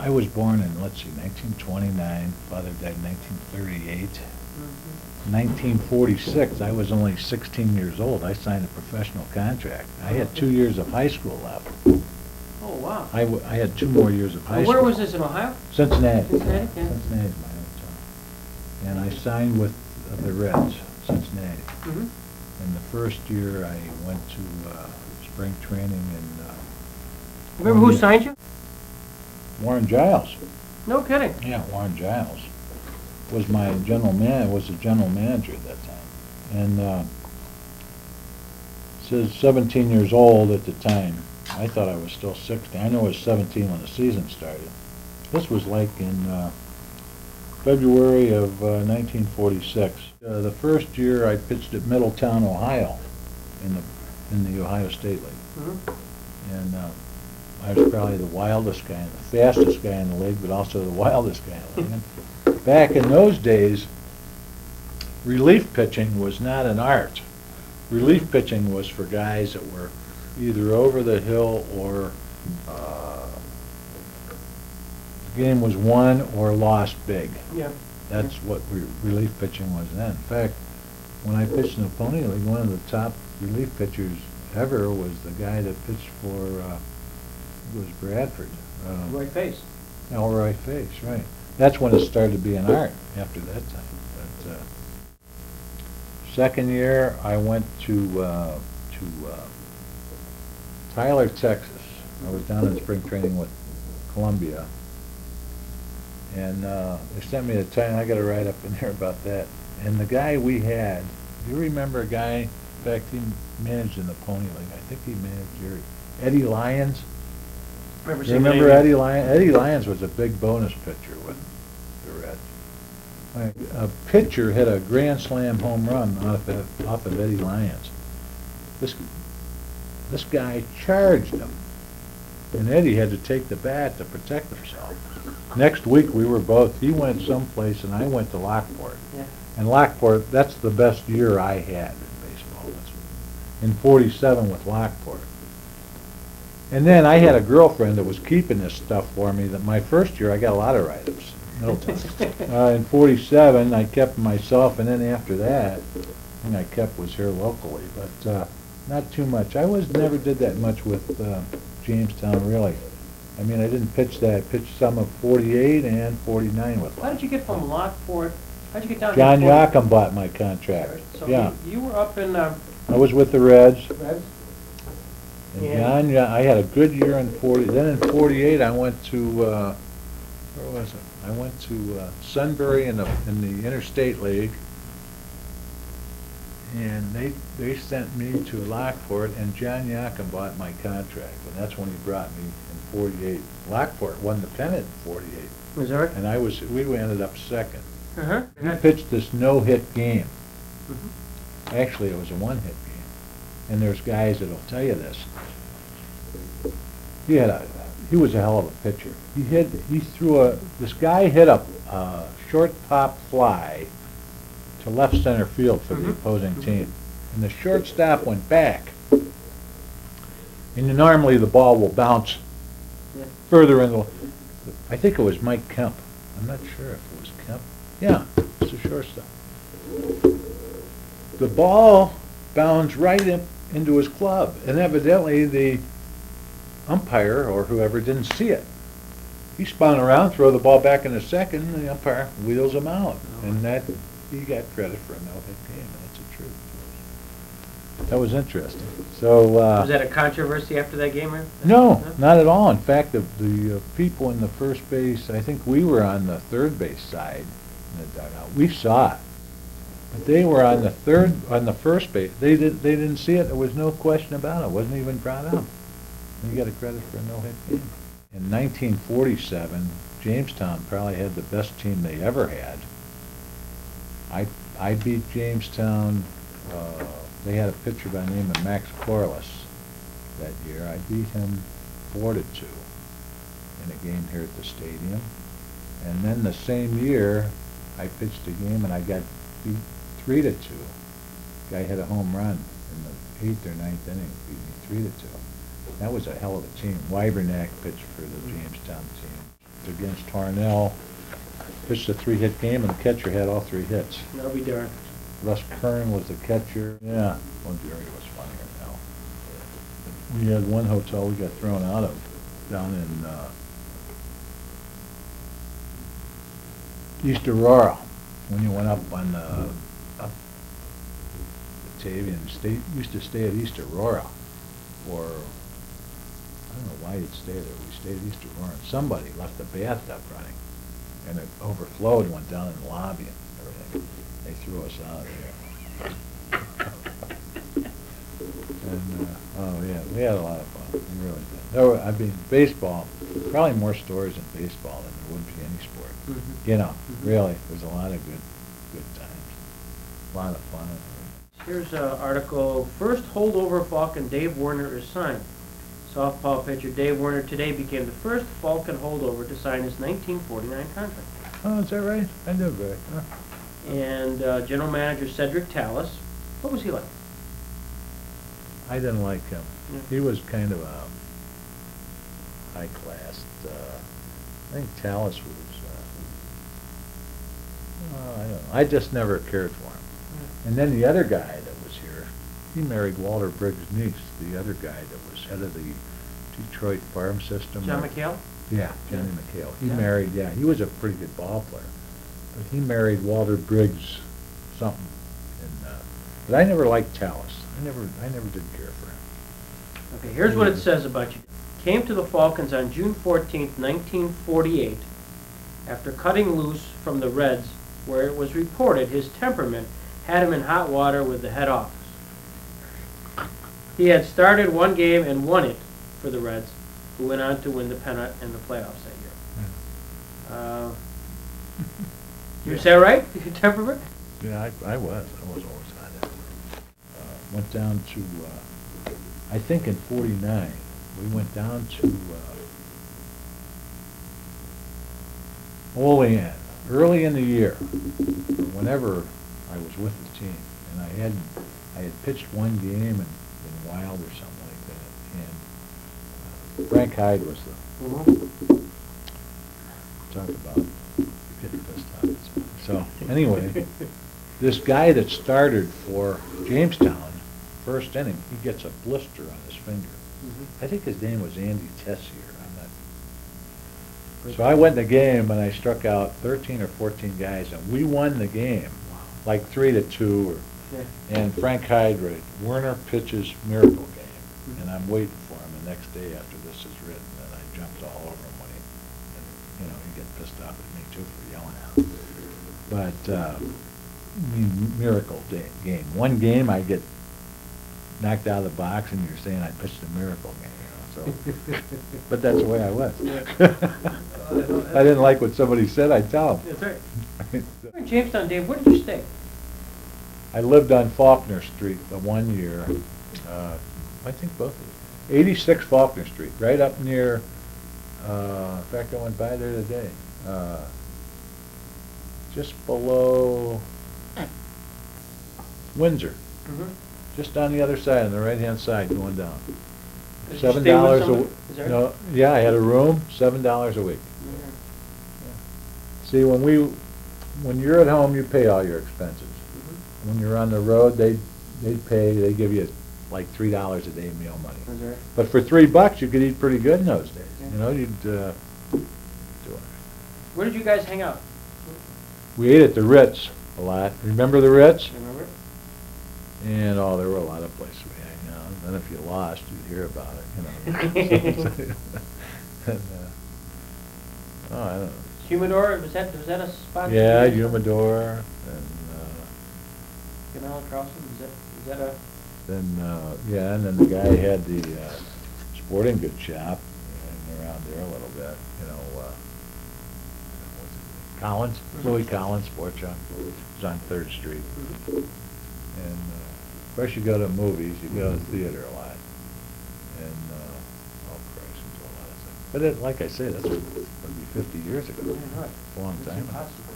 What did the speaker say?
I was born in, let's see, 1929. Father died in 1938. Mhm. 1946, I was only 16 years old. I signed a professional contract. I had 2 years of high school left. Oh, wow. I had 2 more years of high school. Where was this, in Ohio? Cincinnati. Cincinnati, yeah. Cincinnati, my hometown. And I signed with the Reds, Cincinnati. Mm-hmm. And the first year I went to spring training in Remember who signed you? Warren Giles. No kidding. Yeah, Warren Giles was my general man. Was the general manager at that time, and says 17 years old at the time. I thought I was still 16. I know I was 17 when the season started. This was like in February of 1946. The first year I pitched at Middletown, Ohio, in the Ohio State League, Mm-hmm. and I was probably the wildest guy, and the fastest guy in the league, but also the wildest guy in the league. And back in those days, relief pitching was not an art. Relief pitching was for guys that were either over the hill or the game was won or lost big. Yeah. That's what relief pitching was then. In fact, when I pitched in the Pony League, one of the top relief pitchers ever was the guy that pitched for was Bradford. Right face. Right face, right. That's when it started to be an art after that time. But second year, I went to Tyler, Texas. I was down in spring training with Columbia, and they sent me to Tyler. I got to write up in there about that. And the guy we had, you remember a guy? In fact, he managed in the Pony League. I think he managed here. Eddie Lyons. You remember Eddie Lyons? Eddie Lyons was a big bonus pitcher with the Reds. A pitcher hit a grand slam home run off of Eddie Lyons. This guy charged him, and Eddie had to take the bat to protect himself. Next week he went someplace and I went to Lockport. Yeah. And Lockport, that's the best year I had in baseball. In 47 with Lockport. And then I had a girlfriend that was keeping this stuff for me. That my first year I got a lot of write-ups. In 47 I kept myself, and then after that, the thing I kept was here locally, but not too much. I never did that much with Jamestown, really. I mean, I didn't pitch that. I pitched some of 48 and 49 with. How did you get from Lockport? How'd you get down? John Yocum bought my contract. So yeah. You were up in. I was with the Reds. Reds? And I had a good year in 40. Then in 48, I went to where was it? I went to Sunbury in the Interstate League, and they sent me to Lockport, and John Yocum bought my contract, and that's when he brought me in 48. Lockport won the pennant in 48. Was that right? And we ended up second. Uh-huh. He pitched this no-hit game. Mm-hmm. Actually, it was a one-hit game. And there's guys that'll tell you this. He was a hell of a pitcher. This guy hit a short pop fly to left center field for the opposing team. And the shortstop went back. And normally the ball will bounce further in I think it was Mike Kemp. I'm not sure if it was Kemp. Yeah, it's a shortstop. The ball bounced right into his club, and evidently the umpire or whoever didn't see it. He spun around, throw the ball back in the second, and the umpire wheels him out. And he got credit for a no-hit game. That's the truth. That was interesting. So was that a controversy after that game? No, not at all. In fact, the people in the first base, I think we were on the third base side in the dugout. We saw it. But they were on the first base. They didn't see it. There was no question about it. It wasn't even brought up. And you got a credit for a no-hit game. In 1947, Jamestown probably had the best team they ever had. I beat Jamestown. They had a pitcher by the name of Max Corliss that year. I beat him 4-2 in a game here at the stadium. And then the same year, I pitched a game and I got beat 3-2. Guy hit a home run in the 8th or 9th inning, beat me 3-2. That was a hell of a team. Wybernack pitched for the Jamestown team. against Tarnell. Pitched a 3-hit game, and the catcher had all 3 hits. I'll be darned. Russ Kern was the catcher. Yeah, well, Jerry was funnier now. We had one hotel we got thrown out of down in East Aurora, when you went up on up Batavian. Used to stay at East Aurora, or I don't know why you'd stay there. We stayed at East Aurora, and somebody left the bathtub running, and it overflowed and went down in the lobby and everything. They threw us out of there. And oh yeah, we had a lot of fun. We really did. Baseball. Probably more stories in baseball than there would be any sport. Mm-hmm. You know, really, there's a lot of good times, a lot of fun. Here's an article, first holdover Falcon Dave Werner is signed. Softball pitcher Dave Werner today became the first Falcon holdover to sign his 1949 contract. Oh, is that right? I knew that. Huh. And general manager Cedric Tallis, what was he like? I didn't like him. Yeah. He was kind of a high-class. I think Tallis was. I don't know. I just never cared for him. Yeah. And then the other guy that was here, he married Walter Briggs' niece. The other guy that was head of the Detroit farm system. John McHale? Yeah, Johnny McHale. He Yeah. married. Yeah, he was a pretty good ball player, but he married Walter Briggs something. And but I never liked Tallis. I never did care for him. Okay, here's what it says about you. Came to the Falcons on June 14th, 1948, after cutting loose from the Reds, where it was reported his temperament had him in hot water with the head office. He had started one game and won it for the Reds, who went on to win the pennant and the playoffs that year. Is that right? Your temperament? Yeah, I was always on it. Went down to, I think in '49, we went down to Olean early in the year, or whenever I was with the team, and I had pitched one game and been wild or something like that, and Frank Hyde was the talk about getting pissed off. So anyway, this guy that started for Jamestown, first inning, he gets a blister on his finger. I think his name was Andy Tessier. I'm not. So I went in the game and I struck out 13 or 14 guys, and we won the game, like 3-2. And Frank Hyde wrote, Werner pitches miracle game, and I'm waiting for him the next day after this is written, and I jumped all over him when he get pissed off at me too for yelling at him. But miracle game. One game I get knocked out of the box, and you're saying I pitched a miracle game. So, but that's the way I was. I didn't like what somebody said, I'd tell them. That's right. In Jamestown, Dave, where did you stay? I lived on Faulkner Street the one year. I think both of them. 86 Faulkner Street, right up near. In fact, I went by there today. Just below Windsor. Just on the other side, on the right-hand side, going down. Did you stay with $7 someone? a week. No, yeah, I had a room, $7 a week. See, when you're at home, you pay all your expenses. When you're on the road, they give you like $3 a day meal money. Right. But for $3, you could eat pretty good in those days. Yeah. You know, you'd do it. Where did you guys hang out? We ate at the Ritz a lot. Remember the Ritz? Remember? And there were a lot of places we hang out. And if you lost, you'd hear about it. You know. And, I don't know. Humidor, was that a spot? Yeah, Humidor, and Canal Crossing, is that a? then and then the guy had the sporting goods shop around there a little bit. You know, what's his name? Collins, Louis Collins Sports Shop. It was on 3rd Street. And of course, you go to movies, you go to the theater a lot, and Christ, there's a lot of things. But like I say, that's would be 50 years ago. Yeah, right. A long It's time. impossible.